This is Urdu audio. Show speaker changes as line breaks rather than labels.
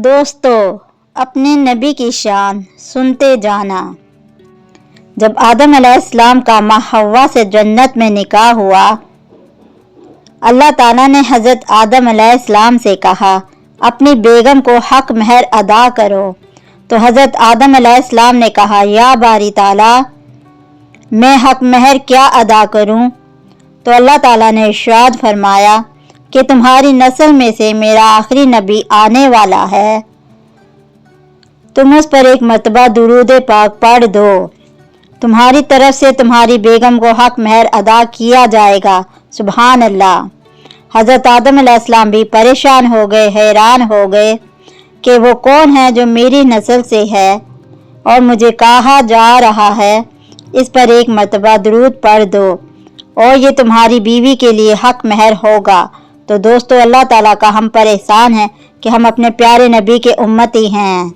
دوستو، اپنے نبی کی شان سنتے جانا۔ جب آدم علیہ السلام کا ماں حوا سے جنت میں نکاح ہوا، اللہ تعالیٰ نے حضرت آدم علیہ السلام سے کہا اپنی بیگم کو حق مہر ادا کرو، تو حضرت آدم علیہ السلام نے کہا یا باری تعالیٰ میں حق مہر کیا ادا کروں؟ تو اللہ تعالیٰ نے ارشاد فرمایا کہ تمہاری نسل میں سے میرا آخری نبی آنے والا ہے، تم اس پر ایک مرتبہ درود پاک پڑھ دو، تمہاری طرف سے تمہاری بیگم کو حق مہر ادا کیا جائے گا۔ سبحان اللہ۔ حضرت آدم علیہ السلام بھی پریشان ہو گئے، حیران ہو گئے کہ وہ کون ہے جو میری نسل سے ہے اور مجھے کہا جا رہا ہے اس پر ایک مرتبہ درود پڑھ دو اور یہ تمہاری بیوی کے لیے حق مہر ہوگا۔ تو دوستو، اللہ تعالیٰ کا ہم پر احسان ہے کہ ہم اپنے پیارے نبی کے امتی ہیں۔